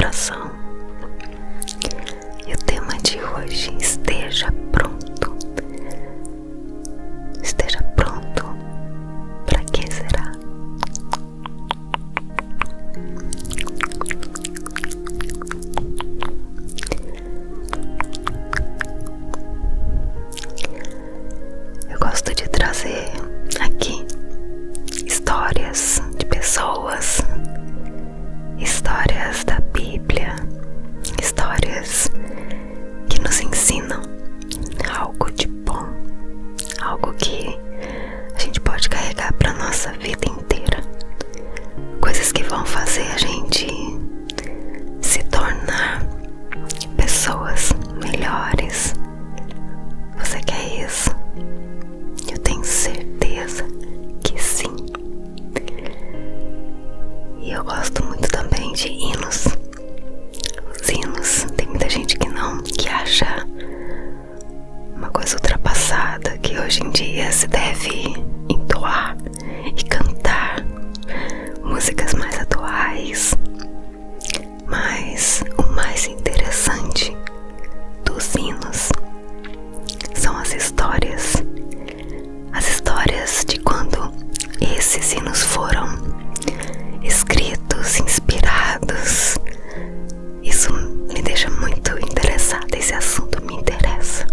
meditação. E o tema de hoje: esteja pronto. Esteja pronto. Para que será? Eu gosto de trazer aqui histórias de pessoas, histórias da Bíblia, histórias que nos ensinam algo de bom, algo que a gente pode carregar para nossa vida inteira, coisas que vão fazer a gente se tornar pessoas melhores. Você quer isso? Eu tenho certeza que sim. E eu gosto muito também de hinos. Os hinos, tem muita gente que acha uma coisa ultrapassada, que hoje em dia se deve entoar e cantar músicas mais atuais. Mas o mais interessante dos hinos são as histórias de quando esses hinos foram escritos, inspirados. Isso me deixa muito interessada, esse assunto me interessa.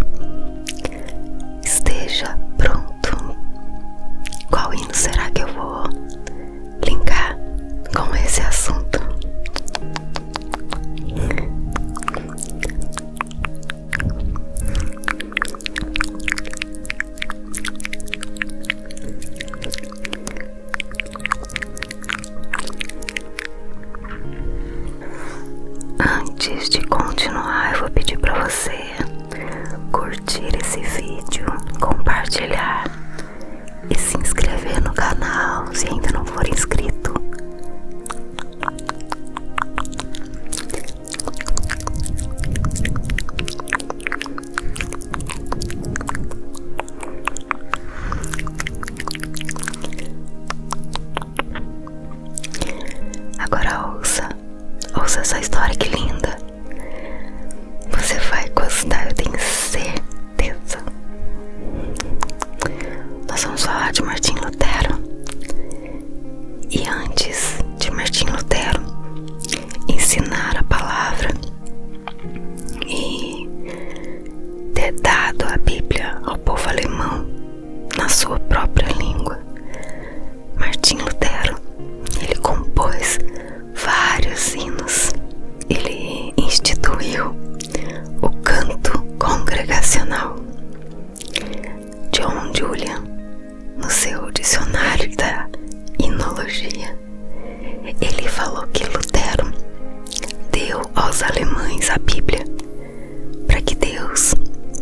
Esteja pronto. Qual hino será que eu vou linkar com esse assunto? Antes de continuar, eu vou pedir para você curtir esse vídeo, compartilhar e se inscrever no canal se ainda não for inscrito. Agora ouça essa história, que linda. Você vai gostar, eu tenho certeza. Nós vamos falar de Martim Lutero. E antes de Martim Lutero ensinar a palavra e ter dado a Bíblia ao povo alemão na sua própria língua, Martim Lutero, ele compôs vários hinos. Ele instituiu o canto congregacional. John Julian, no seu dicionário da hinologia, ele falou que Lutero deu aos alemães a Bíblia para que Deus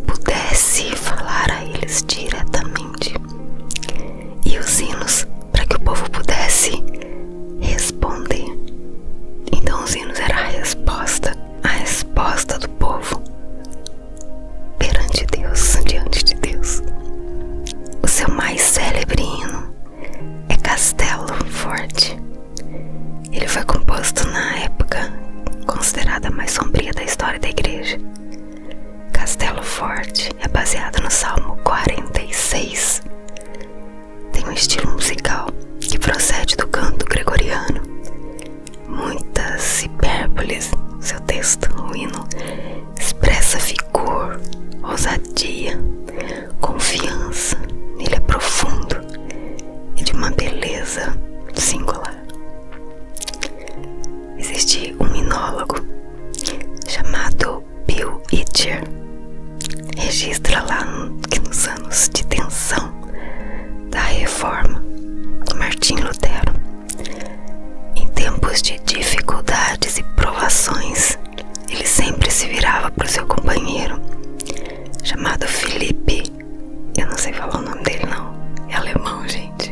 pudesse falar a eles diretamente, e os hinos para que o povo pudesse responder. Então os hinos eram a resposta do povo perante Deus, diante de Deus. O seu mais célebre hino é Castelo Forte. Ele foi composto na época considerada a mais sombria da história da igreja. Castelo Forte é baseado no Salmo 46. Tem um estilo musical que procede do canto gregoriano. Muitas hipérboles no seu texto. O hino expressa vigor, ousadia, confiança. Ele é profundo e de uma beleza singular. Existe um minólogo chamado Bill Itcher. Registra lá que nos anos de tensão da Reforma, Martim Lutero, em tempos de dificuldades e provações, ele sempre se virava para o seu companheiro, chamado Felipe. Eu não sei falar o nome dele não, é alemão, gente.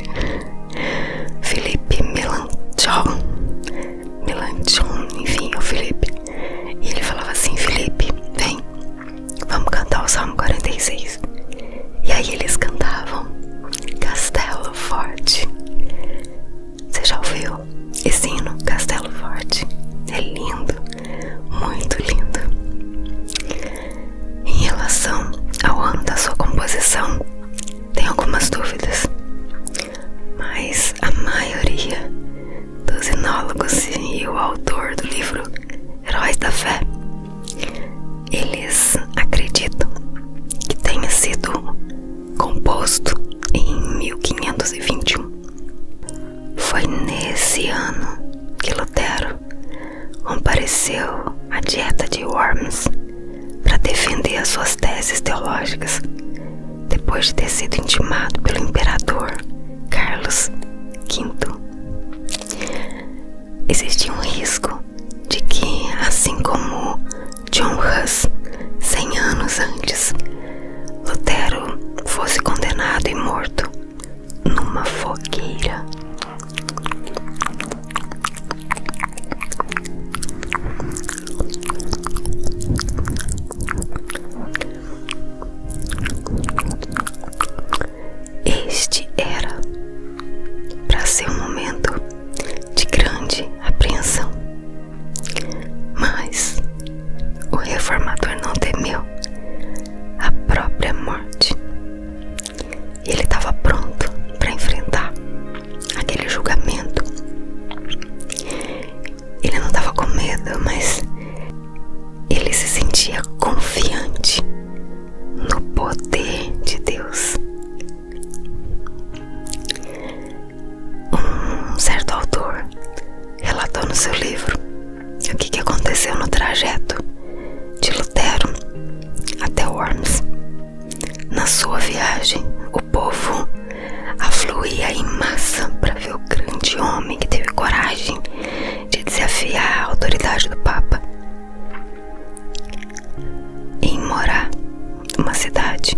Felipe Melanchthon, enfim, é o Felipe. E ele falava assim: Felipe, vem, vamos cantar o Salmo 46. E aí eles cantavam Castelo Forte. Você já ouviu esse hino, Castelo Forte? É lindo. pais da fé, eles acreditam que tenha sido composto em 1521. Foi nesse ano que Lutero compareceu à Dieta de Worms para defender as suas teses teológicas, depois de ter sido intimado pelo imperador Carlos V. Existia um risco de que, assim como John Huss 100 anos antes, Lutero fosse condenado e morto numa fogueira. Este era para ser um momento de grande apreensão, mas o reformador não temeu a própria morte. Ele estava pronto para enfrentar aquele julgamento. Ele não estava com medo, mas ele se sentia confiante no poder de Deus. Um certo autor relatou no seu livro o que aconteceu no trajeto de Lutero até Worms. Na sua viagem, o povo afluía em massa para ver o grande homem que teve coragem de desafiar a autoridade do Papa. Em Morá, uma cidade,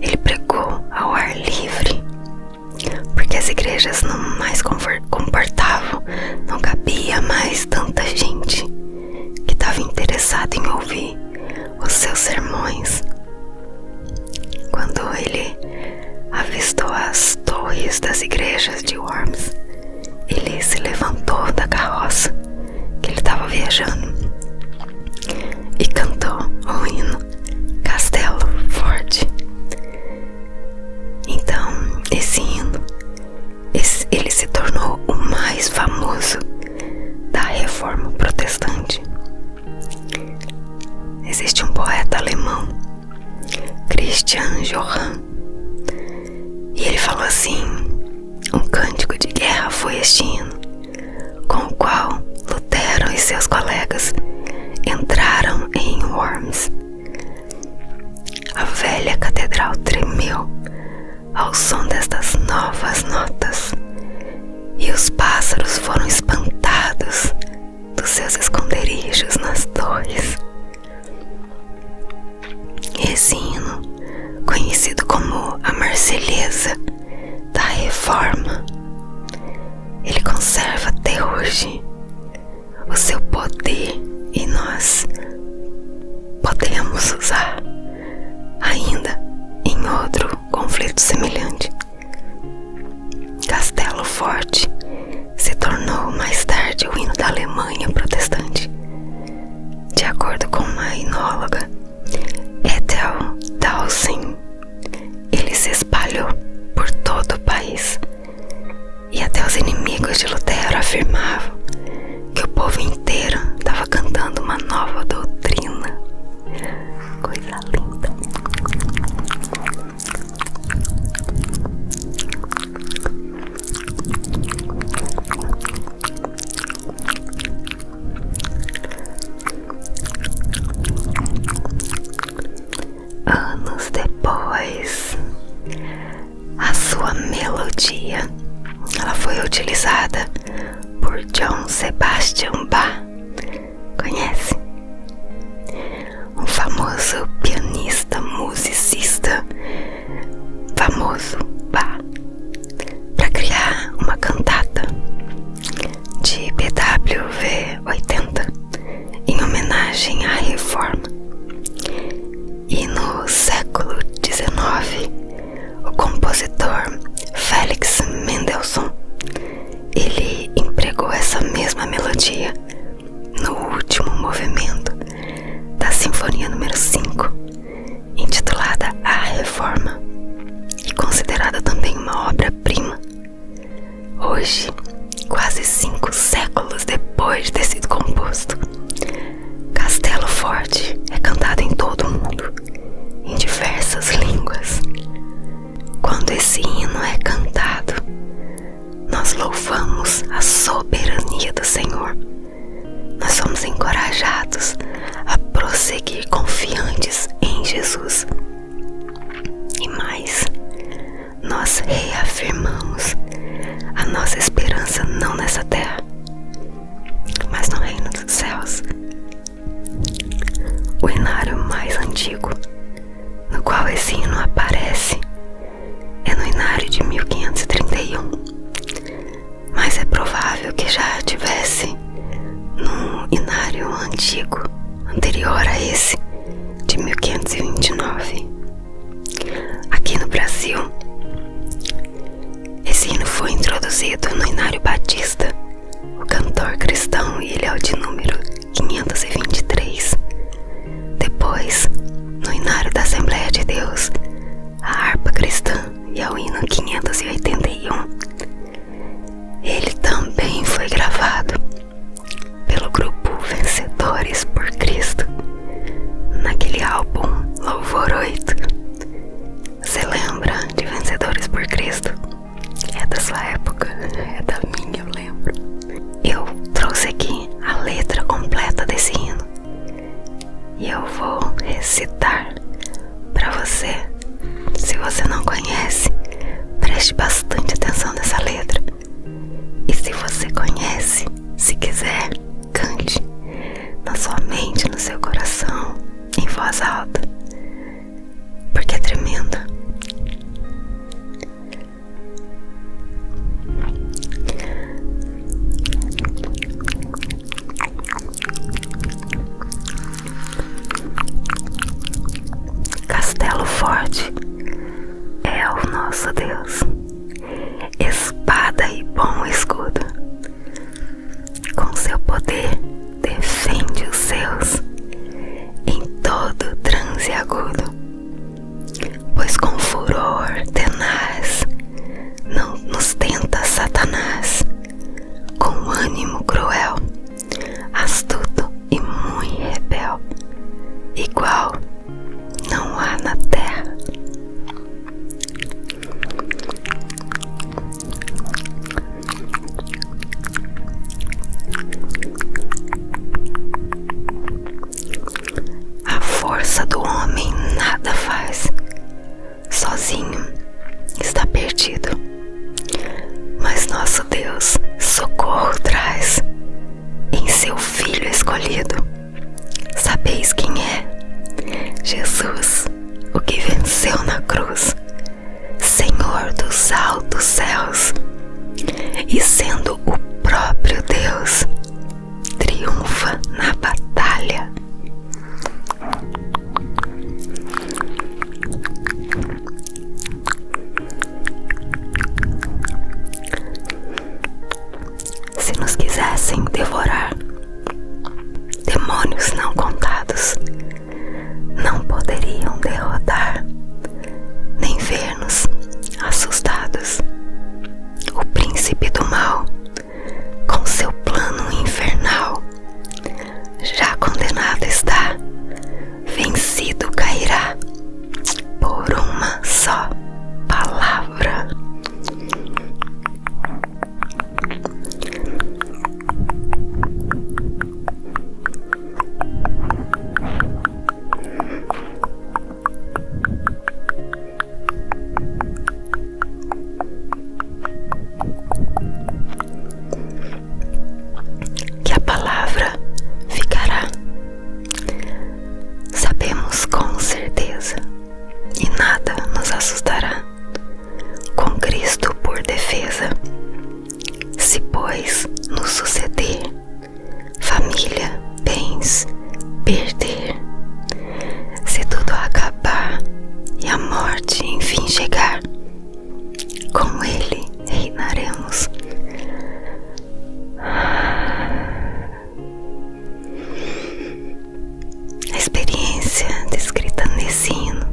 ele pregou ao ar livre, porque as igrejas não mais comportavam, não cabia mais tanta gente que estava interessada em ouvir os seus sermões. Quando ele avistou as torres das igrejas de Worms, ele se levantou da carroça que ele estava viajando e cantou o hino Castelo Forte. Então, esse hino, ele se tornou o mais famoso da Reforma Protestante. Existe um poeta alemão, Christian Johann, e ele falou assim: um cântico de guerra foi este hino, com o qual Lutero e seus colegas entraram em Worms. A velha catedral tremeu ao som destas novas notas, e os pássaros foram espantados dos seus esconderijos nas torres. Esse hino, conhecido como a Marselhesa da Reforma, ele conserva até hoje o seu poder, e nós podemos usar ainda em outro conflito semelhante. Castelo Forte se tornou mais tarde o hino da Alemanha protestante. De acordo com uma enóloga, Ethel Dowsing, ele se espalhou por todo o país, e até os inimigos de Lutero afirmavam que o povo inteiro estava cantando uma nova doutrina. Coisa linda. Anos depois, a sua melodia, ela foi utilizada por Johann Sebastian Bach. Conhece? Um famoso pianista, musicista famoso, Bach, para criar uma cantata de BWV 80 em homenagem à Reforma. E no século XIX, o compositor Felix Mendelssohn, ele empregou essa mesma melodia somos encorajados a prosseguir confiantes em Jesus. E mais, nós reafirmamos a nossa esperança não nessa terra, mas no reino dos céus. O inário mais antigo no qual esse hino aparece é no inário de 1531, mas é provável que já tivesse num inário antigo anterior a esse de 1529. Aqui no Brasil, esse hino foi introduzido no Inário Batista, o cantor cristão, e ele é o de número 523. Depois, no Inário da Assembleia de Deus, a harpa cristã, e é o hino 581. Ele também foi gravado pelo grupo Vencedores por Cristo, naquele álbum Louvor 8. Você lembra de Vencedores por Cristo? É da sua época, é da minha, eu lembro. Eu trouxe aqui a letra completa desse hino e eu vou recitar para você. Se você não conhece, preste bastante atenção nessa letra. E se você conhece, se quiser, cante na sua mente, no seu coração, em voz alta, porque é tremenda. Castelo forte é o nosso Deus, espada e bom escudo. Com seu poder defende os seus em todo transe agudo, pois com furor tenaz não nos tenta Satanás, com ânimo cruel, astuto e muito rebel, igual não há na terra. A força do homem nada faz, sozinho está perdido, mas nosso Deus socorro traz em seu Filho escolhido. Sabeis quem é? Jesus, o que venceu na cruz, Senhor dos altos céus, e sendo o próprio Deus, triunfa na batalha. Se nos quisessem devorar, demônios não contados não poderiam derrotar, nem ver-nos assustados. O príncipe do mal, com seu plano infernal, já condenado está, vencido cairá por uma só palavra. Que a palavra ficará, sabemos com certeza, e nada nos assustará, com Cristo por defesa. Se pois nos suceder, família, bens, perder, se tudo acabar e a morte enfim chegar, com Ele reinaremos. A experiência descrita nesse hino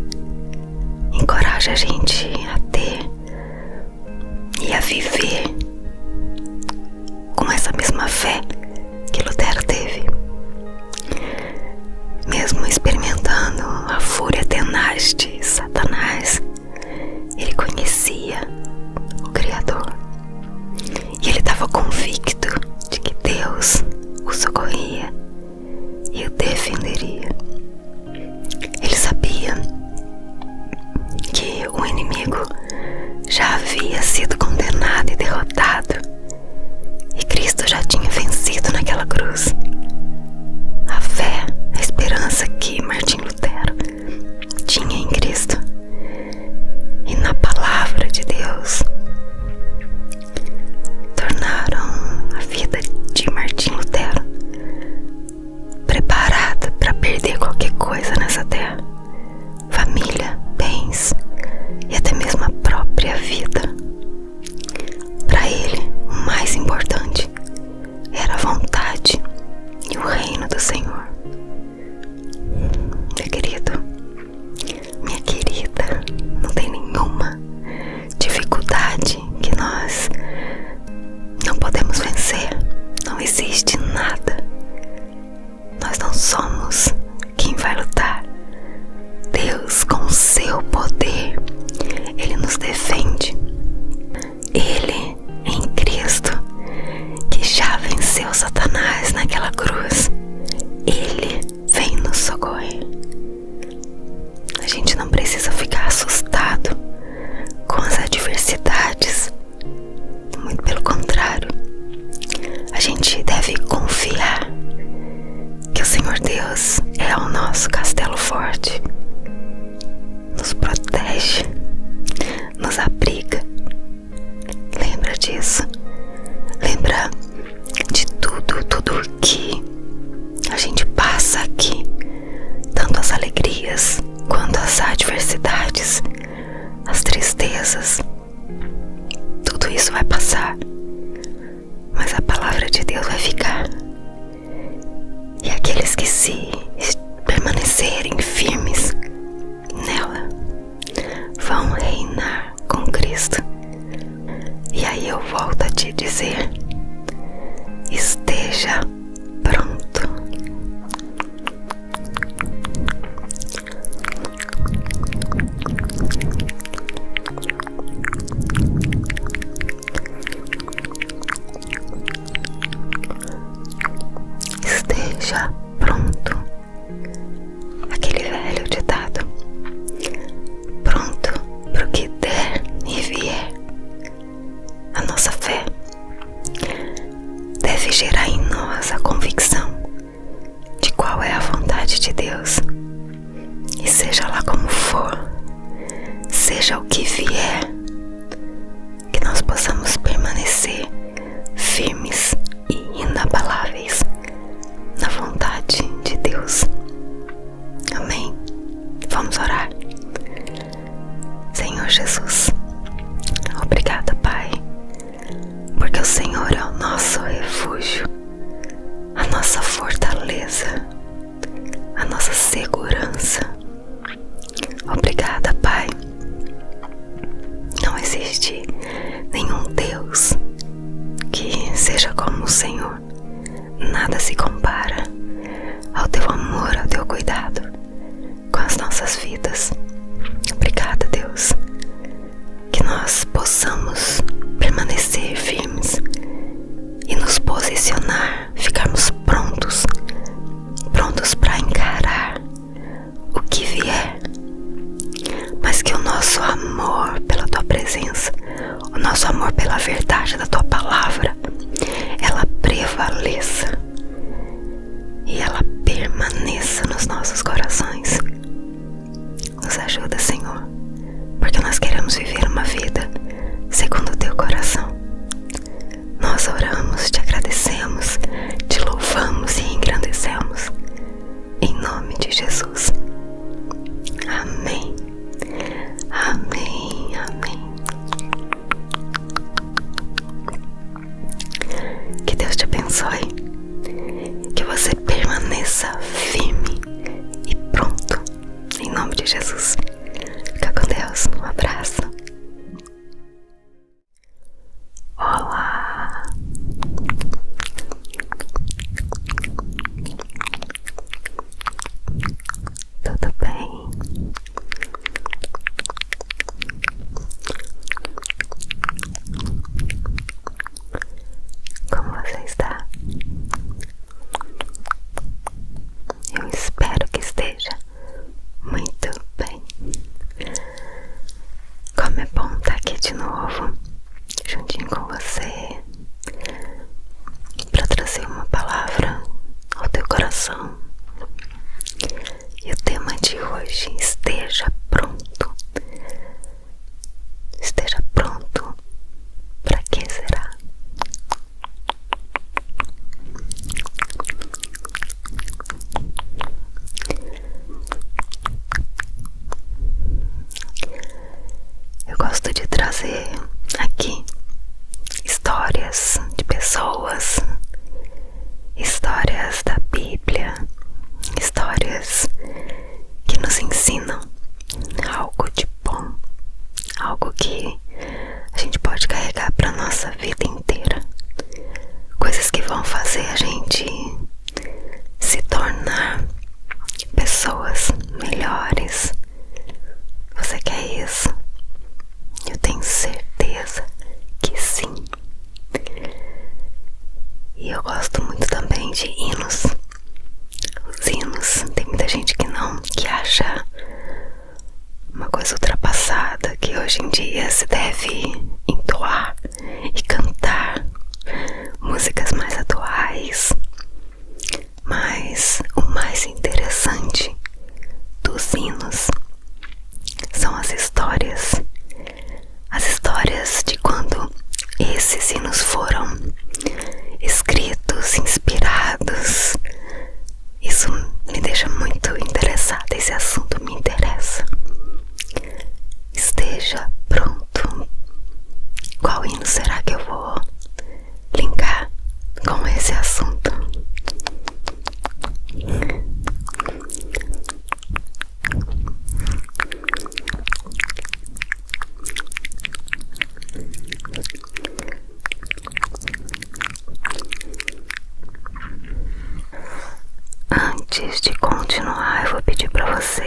encoraja a gente a ter e a viver com essa mesma fé que Lutero teve. Mesmo experimentando a fúria tenaz de Satanás, ele conhecia o Criador e ele estava convicto de que Deus o socorria Senhor. Meu querido, minha querida, não tem nenhuma dificuldade que nós não podemos vencer. Não existe nada. Nós não somos quem vai lutar. Deus, com o seu poder, Ele nos defende. Ele, em Cristo, que já venceu Satanás naquela cruz, Ele vem nos socorrer. A gente não precisa ficar assustado com as adversidades. Muito pelo contrário, a gente deve confiar que o Senhor Deus é o nosso castelo forte. Nos protege, nos abriga. Lembra disso. Lembra de tudo que a gente passa aqui, tanto as alegrias quanto as adversidades, as tristezas. Tudo isso vai passar, mas a palavra de Deus vai ficar. E aqueles que se permanecerem firmes nela vão reinar com Cristo. E aí eu volto a te dizer: esteja pronto. Esteja pronto. Aquele velho ditado: pronto pro que der e vier. A nossa fé deve gerar em nós a convicção de qual é a vontade de Deus. E seja lá como for, seja o que vier, que nós possamos permanecer firmes e inabaláveis na vontade de Deus. Amém? Vamos orar. Senhor Jesus, obrigada, Pai, porque o Senhor é o nosso refúgio, a nossa fortaleza, a nossa segurança. Obrigada, Pai. Não existe nenhum Deus que seja como o Senhor. Nada se compara ao teu amor, ao teu cuidado com as nossas vidas. Obrigada, Deus, que nós possamos permanecer firmes e nos posicionar, ficarmos prontos para encarar o que vier, mas que o nosso amor pela tua presença, o nosso amor pela verdade da tua palavra, ela prevaleça e ela permaneça nos nossos corações. Nos ajuda, Senhor, porque nós queremos viver uma vida segundo o teu coração. Nós oramos, te agradecemos, te louvamos e engrandecemos, em nome de Jesus. Amém. Amém. Amém. Que Deus te abençoe, que você permaneça firme e pronto, em nome de Jesus. Fica com Deus. Um abraço. Olá. Tudo bem? Como você está? Eu espero que esteja muito bem. Como é bom estar aqui de novo, juntinho com você, para trazer uma palavra ao teu coração. E o tema de hoje: esteja pronto. Esteja pronto. Para que será? Eu gosto de trazer aqui histórias de pessoas, histórias da Bíblia, Mas o mais interessante dos hinos são as histórias de quando esses hinos foram escritos, inspirados. Isso me deixa muito interessada, esse assunto me interessa. Esteja pronto. Qual hino será que eu vou linkar com esse assunto? Antes de continuar, eu vou pedir para você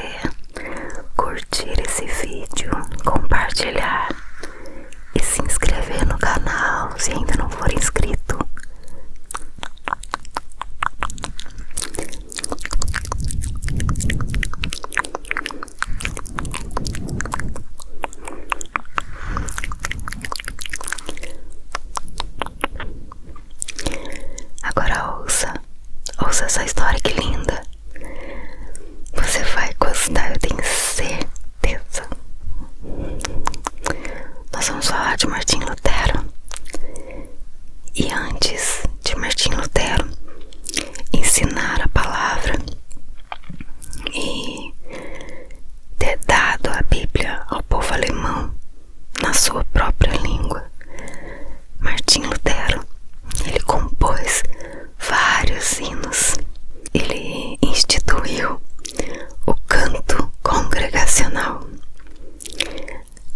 curtir esse vídeo, compartilhar e se inscrever no canal se ainda não for inscrito. Agora ouça essa história, que linda. Você vai gostar, eu tenho certeza. Nós vamos falar de Martinho Lutero. E antes de Martinho Lutero ensinar a palavra e ter dado a Bíblia ao povo alemão na sua própria língua, Martinho Lutero, ele compôs vários hinos. Ele instituiu o canto congregacional.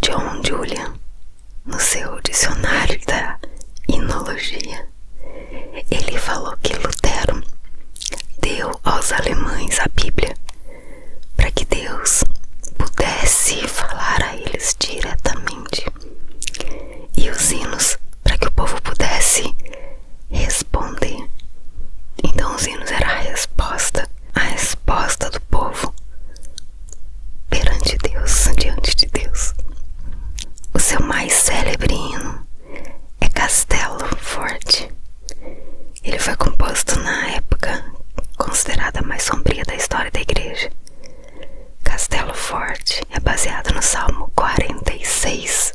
John Julian, no seu dicionário da hinologia, ele falou que Lutero deu aos alemães a Bíblia para que Deus pudesse falar a eles diretamente, e os hinos para que o povo pudesse responder. Então os hinos eram a resposta do povo perante Deus, diante de Deus. O seu mais célebre hino é Castelo Forte. Ele foi composto na época considerada mais sombria da história da igreja. Castelo Forte é baseado no Salmo 46.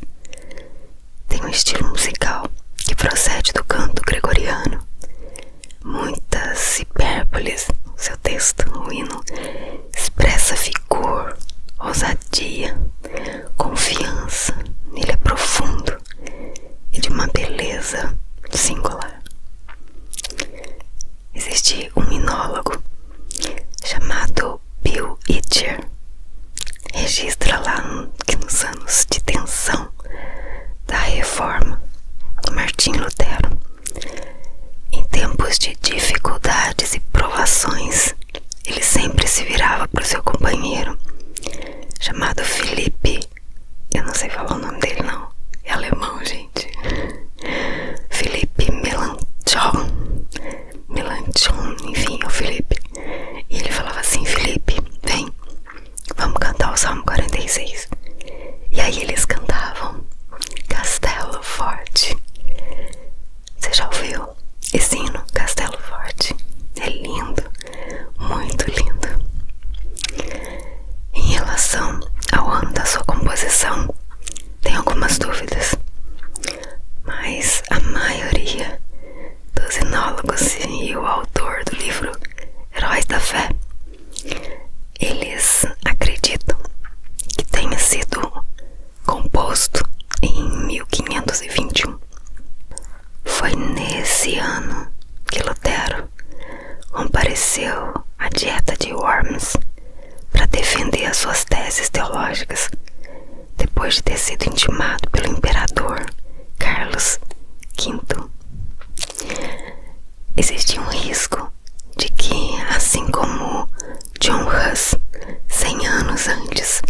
Tem um estilo musical que procede do canto gregoriano. Muitas hipérboles no seu texto. O hino expressa vigor, ousadia, confiança. Ele é profundo e de uma beleza singular. Existe um minólogo chamado Bill Itcher. Registra lá que nos anos de tensão da Reforma, Martinho Lutero, em tempos de dificuldades e provações, ele sempre se virava para o seu companheiro, chamado Felipe. Eu não sei falar o nome dele, não. É alemão, gente. Felipe Melanchthon, enfim, é o Felipe. E ele falava assim: Felipe, vem, vamos cantar o Salmo 46. E aí eles cantavam Castelo Forte. Você já ouviu esse hino, Castelo Forte? É lindo, muito lindo. Em relação ao ano da sua composição, tem algumas dúvidas, mas a maioria dos hinólogos e o autor do livro Heróis da Fé, eles acreditam que tenha sido composto em 1521. Foi nesse ano que Lutero compareceu à Dieta de Worms para defender as suas teses teológicas, depois de ter sido intimado pelo imperador Carlos V. Existia um risco de que, assim como John Huss, 100 anos antes,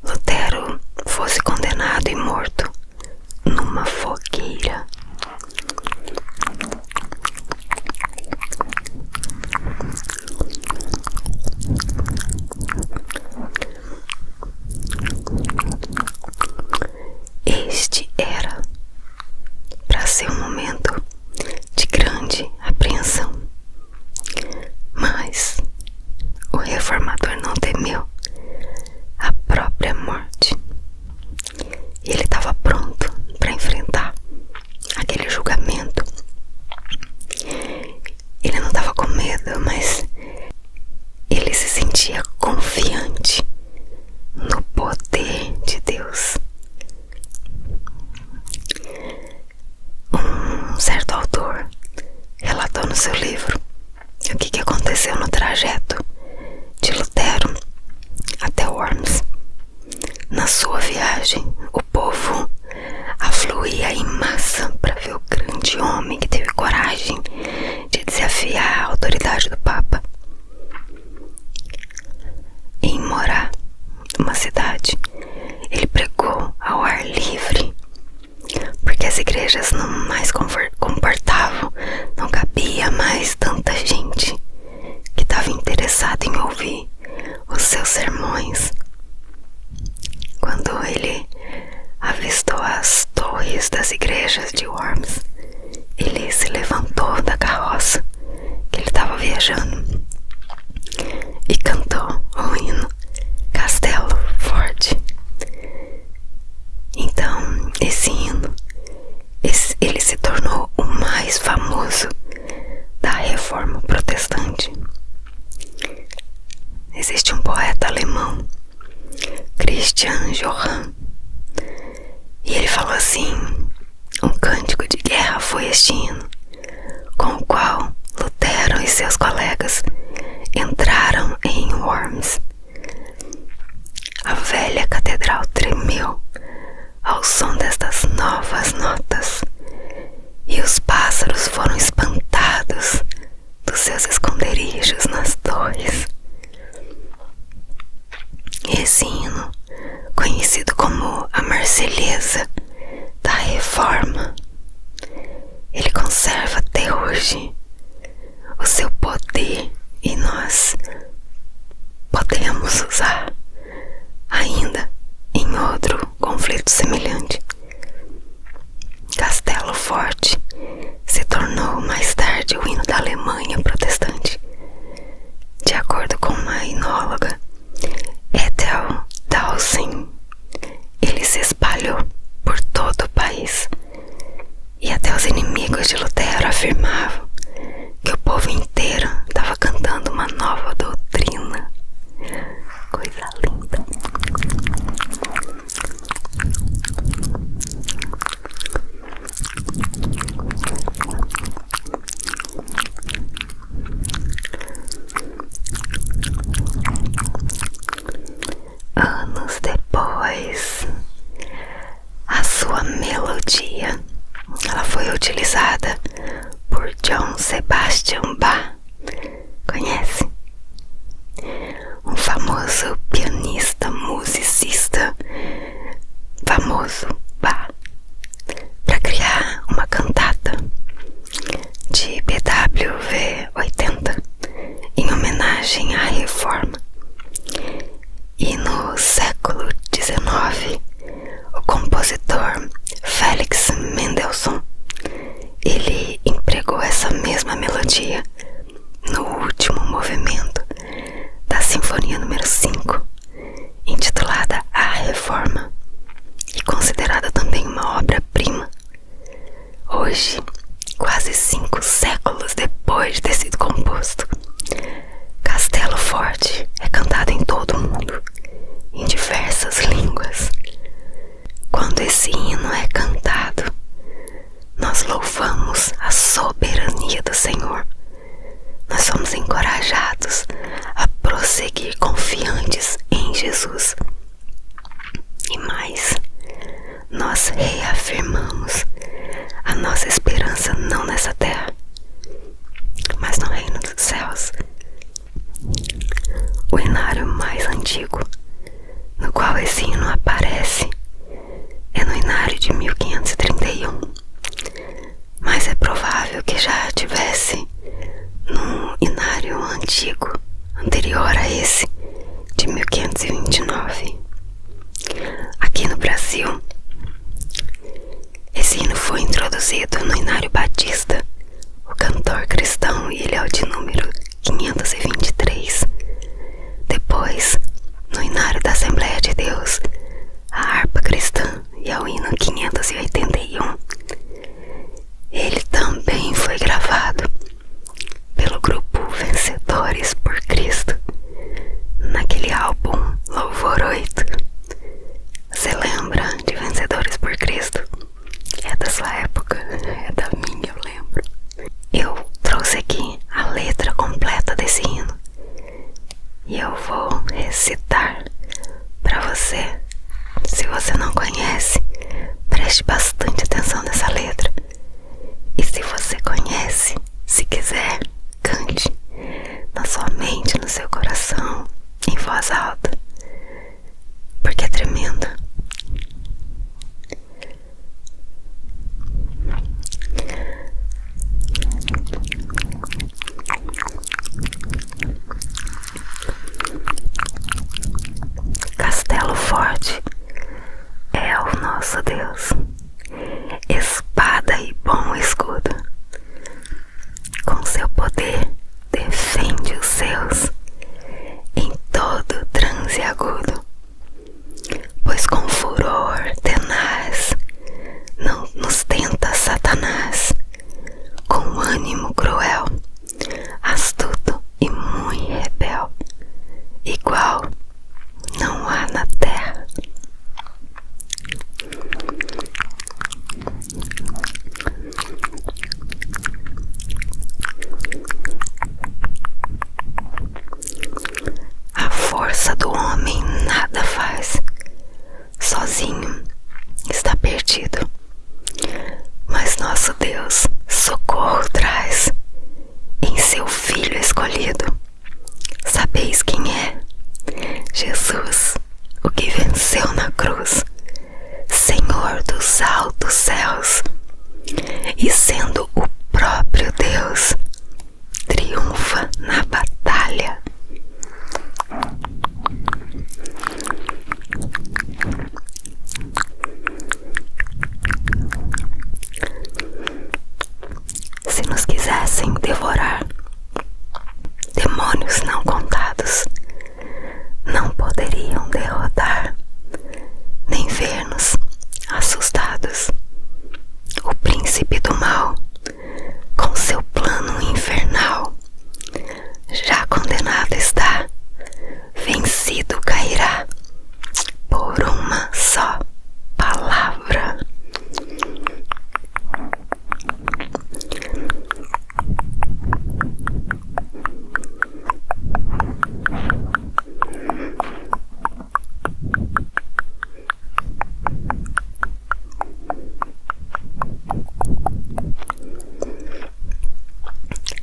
Lutero fosse condenado e morto numa fogueira. Este é o reformador não temeu a própria morte. E ele estava pronto para enfrentar aquele julgamento. Ele não estava com medo, mas ele se sentia confiante no poder de Deus. Um certo autor relatou no seu livro o que aconteceu no trajeto de Lutero até Worms. Na sua viagem, o povo afluía em massa para ver o grande homem que teve coragem de desafiar a autoridade do Papa. Em Morá, uma cidade, ele pregou ao ar livre, porque as igrejas não mais comportavam, não cabia mais tanta gente que estava interessada em ouvir os seus sermões. Quando ele avistou as torres das igrejas de Worms, ele se levantou da carroça que ele estava viajando e cantou o hino Castelo Forte. Então, esse hino, ele se tornou o mais famoso da Reforma Protestante. Existe um poeta alemão, Christian Johann, e ele falou assim: um cântico de guerra foi este hino, com o qual Lutero e seus colegas entraram em Worms. A velha catedral tremeu ao som destas novas notas, e os pássaros foram espantados dos seus esconderijos nas torres. Esse hino, conhecido como a Marselhesa da Reforma, ele conserva até hoje o seu poder, e nós podemos usar ainda em outro conflito semelhante. Castelo Forte se tornou mais tarde o hino da Alemanha protestante. De acordo com uma enóloga, Ethel Dawson, ele se espalhou por todo o país, e até os inimigos de Lutero afirmavam que o povo inteiro estava cantando uma nova doutrina. Coisa linda. Anos depois, a sua melodia, ela foi utilizada por Johann Sebastian Bach. Conhece? Um famoso pianista, musicista famoso, Bach, para criar uma cantata de BWV 80 em homenagem à Reforma. E no século XIX, o compositor Felix Mendelssohn, ele empregou essa mesma melodia no último movimento da Sinfonia número 5, intitulada A Reforma, e considerada também uma obra-prima. Hoje, quase 5 séculos depois de ter sido composto, Castelo Forte é cantado em todo o mundo, em diversas línguas. Quando esse hino é cantado, nós louvamos a soberania do Senhor. Nós somos encorajados a prosseguir confiantes em Jesus. E mais, nós reafirmamos a nossa esperança não nessa terra, mas no reino dos céus. O hinário mais antigo no qual esse hino aparece é no hinário de 1531, mas é provável que já tivesse num hinário antigo anterior a esse de 1529. Aqui no Brasil, esse hino foi introduzido no hinário Batista, o cantor cristão, e ele é o de número 523. voz alta, porque é tremendo. Castelo forte é o nosso Deus, espada e bom escudo. Com seu poder defende os seus em todo transe agudo, pois com furor tenaz não nos tenta Satanás, com ânimo cruel, astuto e muito rebel, igual não há na terra. A força do homem nada faz, sozinho está perdido, mas nosso Deus socorro traz em seu Filho escolhido. Sabeis quem é? Jesus, o que venceu na cruz, Senhor dos altos céus, e sendo o próprio Deus, triunfa na batalha. Se nos quisessem devorar, demônios não contados não poderiam derrotar, nem ver-nos assustados. O príncipe do mal, com seu plano infernal, já condenado está, vencido cairá por uma só palavra.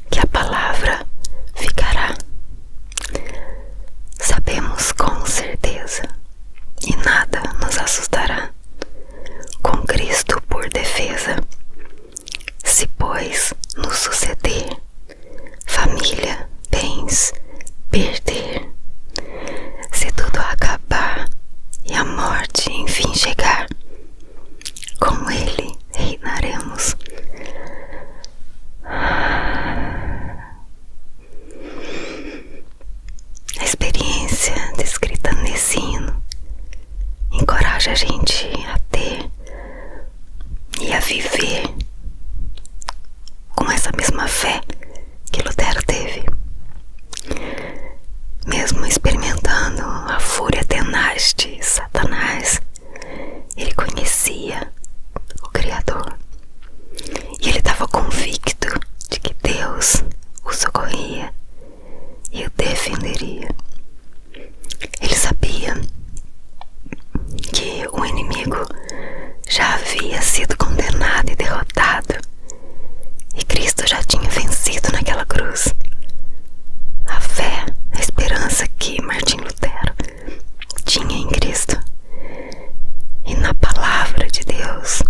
Que a palavra ficará, sabemos com certeza, e nada nos assustará, com Cristo por defesa. Se pois nos suceder, família, bens, perder, se tudo acabar e a morte enfim chegar, com Ele reinaremos. A experiência descrita nesse hino encoraja a gente a ter e a viver com essa mesma fé que Lutero teve. Mesmo experimentando a fúria tenaz de Satanás, ele conhecia o Criador e ele estava convicto de que Deus o socorria e o defenderia. Ele sabia que o inimigo já havia sido condenado e derrotado, e Cristo já tinha vencido naquela cruz. A fé, a esperança que Martim Lutero tinha em Cristo e na palavra de Deus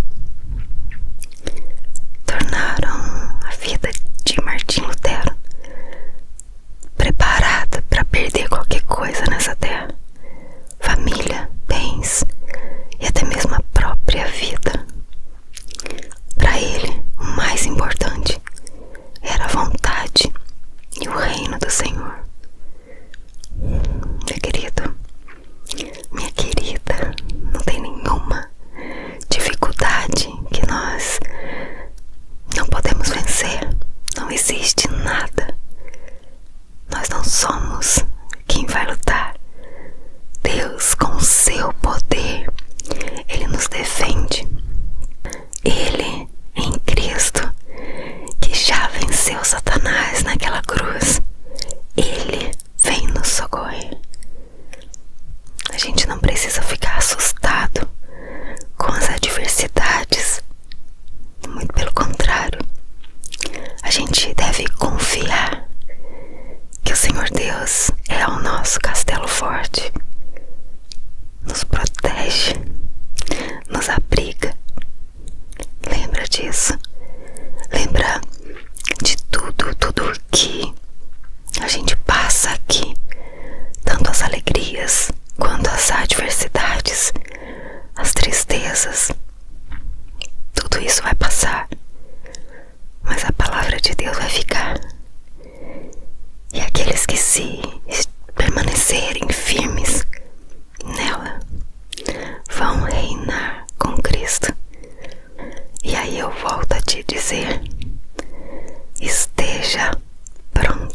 tornaram a vida de Martim Lutero preparada para perder qualquer coisa nessa terra, família, bens e até mesmo a própria vida. Para ele, o mais importante era a vontade e o reino do Senhor. Meu querido, minha querida, não tem nenhuma dificuldade que nós não podemos vencer. Não existe nada. Nós não somos quem vai lutar. Deus, com seu poder, Ele nos defende. Ele, em Cristo, que já venceu Satanás naquela cruz, Ele vem nos socorrer. A gente não precisa ficar assustado com as adversidades. Muito pelo contrário, a gente deve confiar que o Senhor Deus é é o nosso castelo forte. Nos protege, nos abriga. Lembra disso. Lembra de tudo que a gente passa aqui, tanto as alegrias quanto as adversidades, as tristezas. Tudo isso vai passar, mas a palavra de Deus vai ficar. E aqueles que se permanecerem firmes nela vão reinar com Cristo. E aí eu volto a te dizer: esteja pronto.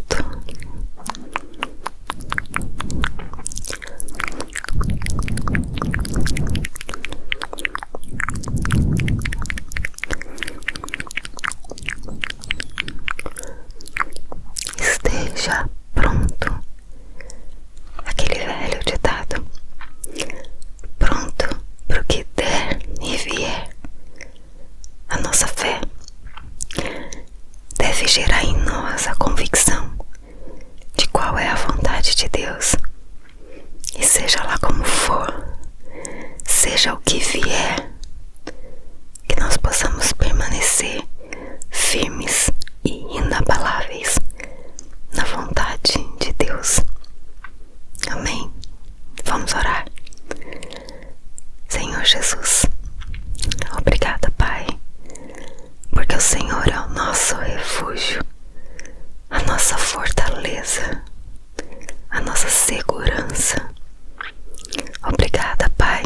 Esteja pronto. Aquele velho ditado: pronto pro que der e vier. A nossa fé deve gerar em nós a convicção de qual é a vontade de Deus. E seja lá como for, seja o que vier, que nós possamos permanecer firmes e inabaláveis na vontade de Deus. Amém? Vamos orar. Senhor Jesus, obrigada, Pai, porque o Senhor é o nosso refúgio, a nossa fortaleza, a nossa segurança. Obrigada, Pai.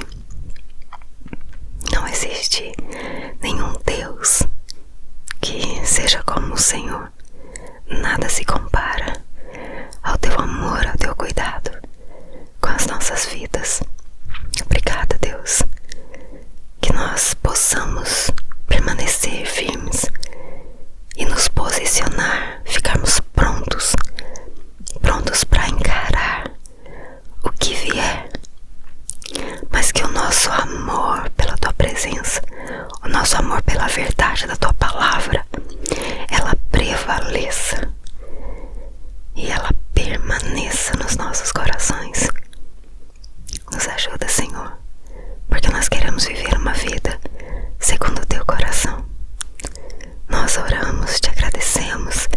Não existe nenhum Deus que seja como o Senhor. Nada se compara ao teu amor, ao teu cuidado com as nossas vidas. Obrigada, Deus, que nós possamos permanecer firmes e nos posicionar, ficarmos prontos para encarar o que vier, mas que o nosso amor pela tua presença, o nosso amor pela verdade da tua palavra, ela prevaleça e ela permaneça nos nossos corações. Nos ajuda, Senhor, porque nós queremos viver uma vida segundo o teu coração. Nós oramos, te agradecemos,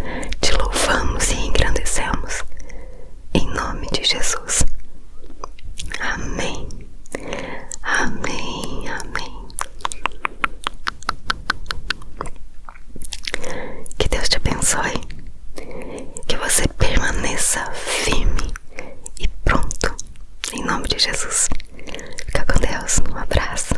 te louvamos e engrandecemos, em nome de Jesus. Amém, amém, amém. Que Deus te abençoe, que você permaneça firme e pronto, em nome de Jesus. Fica com Deus, um abraço.